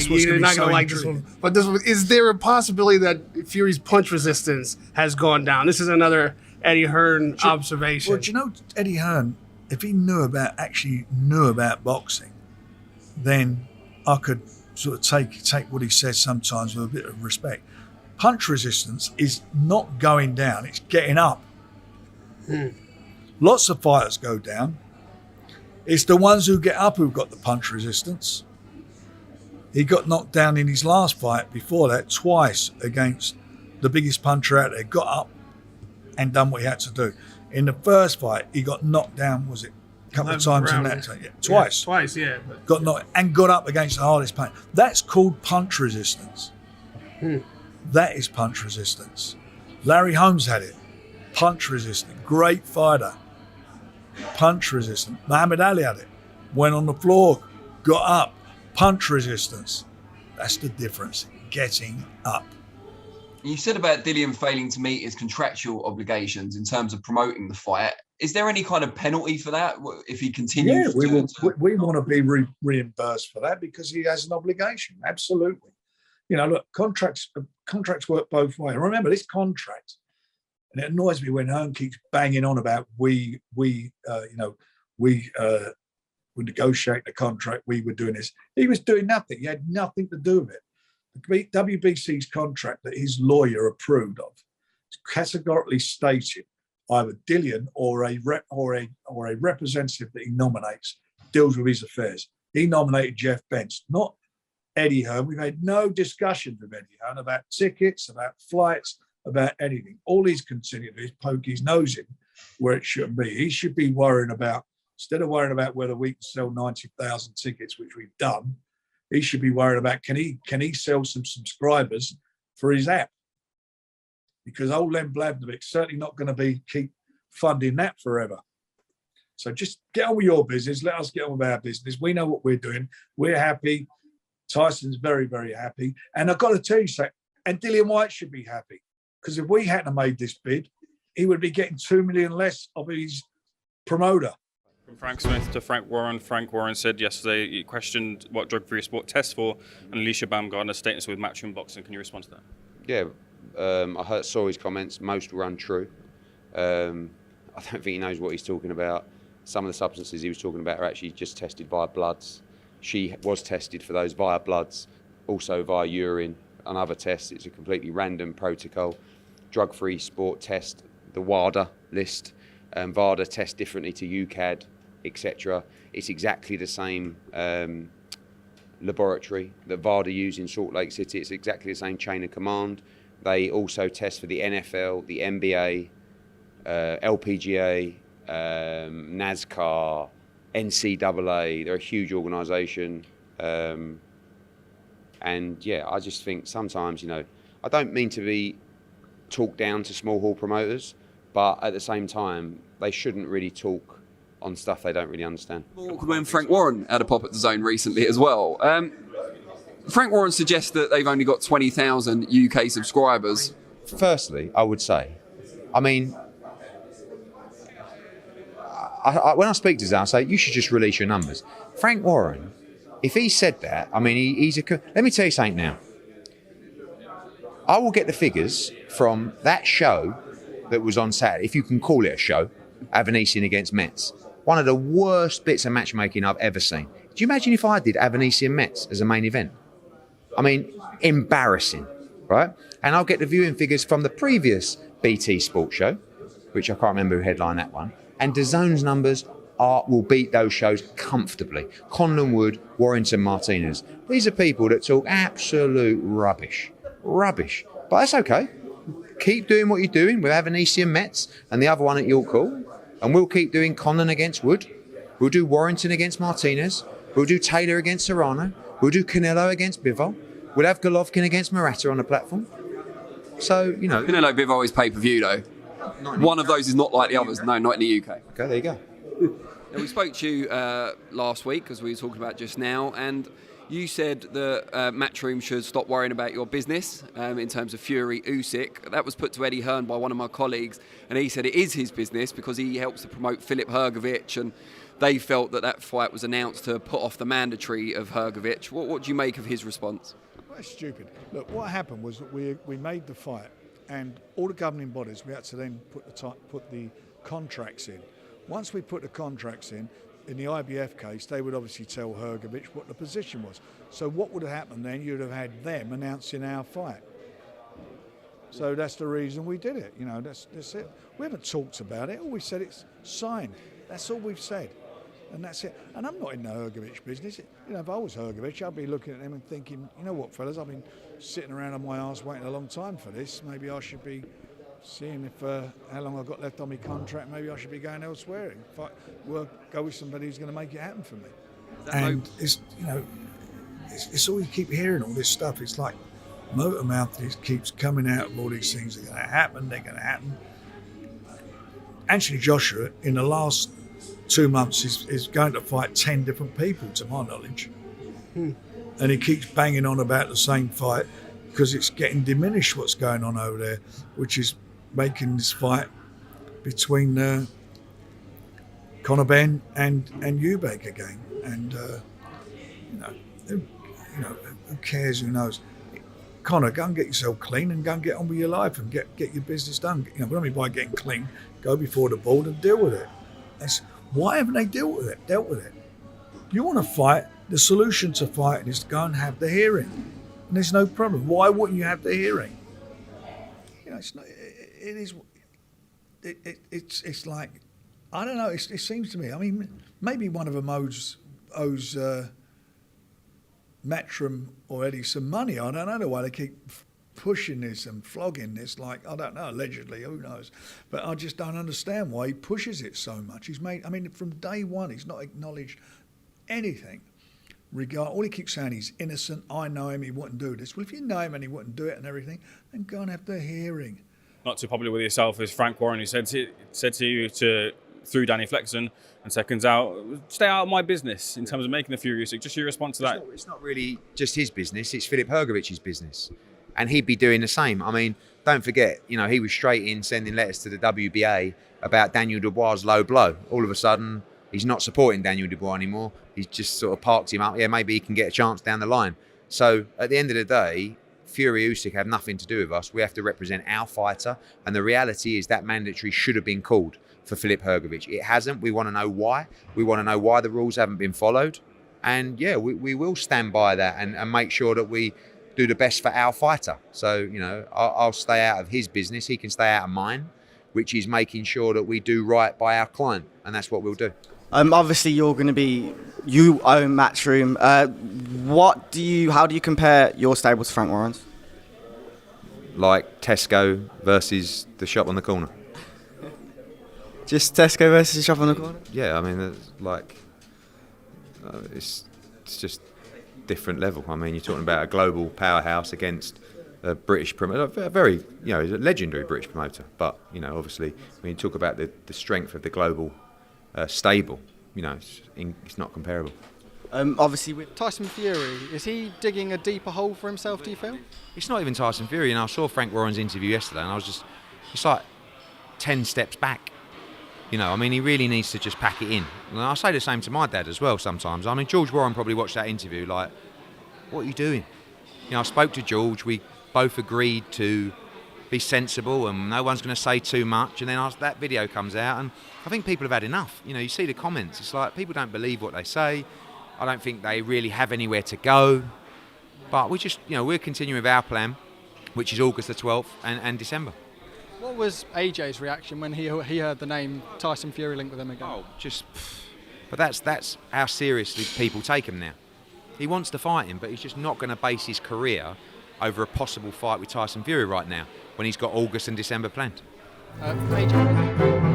you're not going to like this one. But is there a possibility that Fury's punch resistance has gone down? This is another Eddie Hearn observation. Well, do you know Eddie Hearn, if he actually knew about boxing, then I could sort of take what he says sometimes with a bit of respect. Punch resistance is not going down, it's getting up. Lots of fighters go down. It's the ones who get up who've got the punch resistance. He got knocked down in his last fight before that twice against the biggest puncher out there, got up and done what he had to do. In the first fight, he got knocked down, was it a couple of times in that? Yeah, twice. Twice, yeah. But... Got knocked and got up against the hardest pain. That's called punch resistance. That is punch resistance. Larry Holmes had it. Punch resistant. Great fighter. Punch resistant. Muhammad Ali had it. Went on the floor, got up. Punch resistance. That's the difference. Getting up. You said about Dillian failing to meet his contractual obligations in terms of promoting the fight. Is there any kind of penalty for that if he continues? Yeah, we want to be reimbursed for that because he has an obligation. Absolutely. You know, look, contracts work both ways. Remember this contract, and it annoys me when Hearn keeps banging on about we negotiate the contract. We were doing this. He was doing nothing. He had nothing to do with it. The WBC's contract that his lawyer approved of categorically stated either Dillian or a representative that he nominates deals with his affairs. He nominated Jeff Benz, not Eddie Hearn. We've had no discussions with Eddie Hearn about tickets, about flights, about anything. All he's continued to do is poke his nose in where it shouldn't be. He should be worrying about, instead of worrying about whether we can sell 90,000 tickets, which we've done, he should be worried about can he sell some subscribers for his app? Because old Len Blavnovic's certainly not going to keep funding that forever. So just get on with your business. Let us get on with our business. We know what we're doing. We're happy. Tyson's very, very happy. And I've got to tell you something, and Dillian Whyte should be happy. Because if we hadn't made this bid, he would be getting $2 million less of his promoter. From Frank Smith to Frank Warren. Frank Warren said yesterday he questioned what drug-free sport tests for, and Alicia Baumgartner's statements with Matchroom Boxing. Can you respond to that? Yeah, I saw his comments. Most were untrue. I don't think he knows what he's talking about. Some of the substances he was talking about are actually just tested via bloods. She was tested for those via bloods, also via urine and other tests. It's a completely random protocol. Drug-free sport test, the WADA list. VADA tests differently to UCAD, etc. It's exactly the same laboratory that VADA used in Salt Lake City. It's exactly the same chain of command. They also test for the NFL, the NBA, LPGA, NASCAR, NCAA. They're a huge organisation. And yeah, I just think sometimes, I don't mean to be talked down to small hall promoters, but at the same time, they shouldn't really talk on stuff they don't really understand. When Frank Warren had a pop at the Zone recently as well. Frank Warren suggests that they've only got 20,000 UK subscribers. Firstly, I would say, when I speak to Zane, I say, you should just release your numbers. Frank Warren, if he said that, let me tell you something now. I will get the figures from that show that was on Saturday, if you can call it a show, Avanesian against Metz. One of the worst bits of matchmaking I've ever seen. Do you imagine if I did Avanesian Metz as a main event? Embarrassing, right? And I'll get the viewing figures from the previous BT Sports show, which I can't remember who headlined that one. And DAZN's numbers will beat those shows comfortably. Conlon Wood, Warrington Martinez. These are people that talk absolute rubbish. Rubbish. But that's okay. Keep doing what you're doing with Avanesian Metz and the other one at York Hall. And we'll keep doing Conlon against Wood. We'll do Warrington against Martinez. We'll do Taylor against Serrano. We'll do Canelo against Bivol. We'll have Golovkin against Murata on the platform. So, Canelo Bivol is pay-per-view, though. One of those is not like the others. No, not in the UK. Okay, there you go. Now, we spoke to you last week, as we were talking about just now, and You said that Matchroom should stop worrying about your business in terms of Fury, Usyk. That was put to Eddie Hearn by one of my colleagues, and he said it is his business because he helps to promote Filip Hrgović, and they felt that fight was announced to put off the mandatory of Hrgović. What do you make of his response? Well, that's stupid. Look, what happened was that we made the fight, and all the governing bodies, we had to then put the contracts in. Once we put the contracts in the IBF case, they would obviously tell Hrgović what the position was. So what would have happened then? You'd have had them announcing our fight. So that's the reason we did it. You know, that's it. We haven't talked about it. All we said, it's signed. That's all we've said. And that's it. And I'm not in the Hrgović business. You know, if I was Hrgović, I'd be looking at them and thinking, you know what, fellas, I've been sitting around on my arse waiting a long time for this. Maybe I should be seeing if how long I've got left on my contract. Maybe I should be going elsewhere. If I go with somebody who's going to make it happen for me. And it's, you know, it's all you keep hearing, all this stuff. It's like motor mouth just keeps coming out of all these things. They're going to happen. They're going to happen. Anthony Joshua, in the last 2 months, is going to fight 10 different people, to my knowledge. And he keeps banging on about the same fight because it's getting diminished what's going on over there, which is making this fight between Conor Benn and Eubank again. And who cares? Who knows? Conor, go and get yourself clean and go and get on with your life and get your business done. You know, what I mean by getting clean, go before the board and deal with it. Why haven't they dealt with it? You want to fight, the solution to fighting is to go and have the hearing. And there's no problem. Why wouldn't you have the hearing? You know, it's like, I don't know, it seems to me, I mean, maybe one of them owes Matchroom or Eddie some money. I don't know why they keep pushing this and flogging this, like, I don't know, allegedly, who knows. But I just don't understand why he pushes it so much. From day one, he's not acknowledged anything. All he keeps saying, he's innocent, I know him, he wouldn't do this. Well, if you know him and he wouldn't do it and everything, then go and have the hearing. Not too popular with yourself is Frank Warren, who said to you through Danny Flexen and SecondsOut, stay out of my business in terms of making the Fury Usyk. Just your response to that? It's not really just his business, it's Filip Hrgovic's business. And he'd be doing the same. I mean, don't forget, you know, he was straight in sending letters to the WBA about Daniel Dubois' low blow. All of a sudden, he's not supporting Daniel Dubois anymore. He's just sort of parked him up. Yeah, maybe he can get a chance down the line. So at the end of the day, Fury Usyk have nothing to do with us. We have to represent our fighter. And the reality is that mandatory should have been called for Filip Hrgović. It hasn't. We want to know why. We want to know why the rules haven't been followed. And yeah, we will stand by that and make sure that we do the best for our fighter. So, you know, I'll stay out of his business. He can stay out of mine, which is making sure that we do right by our client. And that's what we'll do. Obviously, you own Matchroom. How do you compare your stable to Frank Warren's? Like Tesco versus the shop on the corner. Just Tesco versus the shop on the corner? Yeah, I mean, it's like, it's just different level. I mean, you're talking about a global powerhouse against a British promoter, a very, you know, a legendary British promoter. But, you know, obviously, when you talk about the strength of the global stable, you know, it's not comparable. Obviously, with Tyson Fury, is he digging a deeper hole for himself, do you feel? It's not even Tyson Fury. And I saw Frank Warren's interview yesterday, and it's like 10 steps back. You know, I mean, he really needs to just pack it in. And I say the same to my dad as well sometimes. I mean, George Warren probably watched that interview like, what are you doing? You know, I spoke to George. We both agreed to be sensible and no one's going to say too much. And then that video comes out and I think people have had enough. You know, you see the comments. It's like people don't believe what they say. I don't think they really have anywhere to go. But we just, you know, we're continuing with our plan, which is August the 12th and December. What was AJ's reaction when he heard the name Tyson Fury linked with him again? Oh, but that's how seriously people take him now. He wants to fight him, but he's just not going to base his career over a possible fight with Tyson Fury right now when he's got August and December planned. AJ.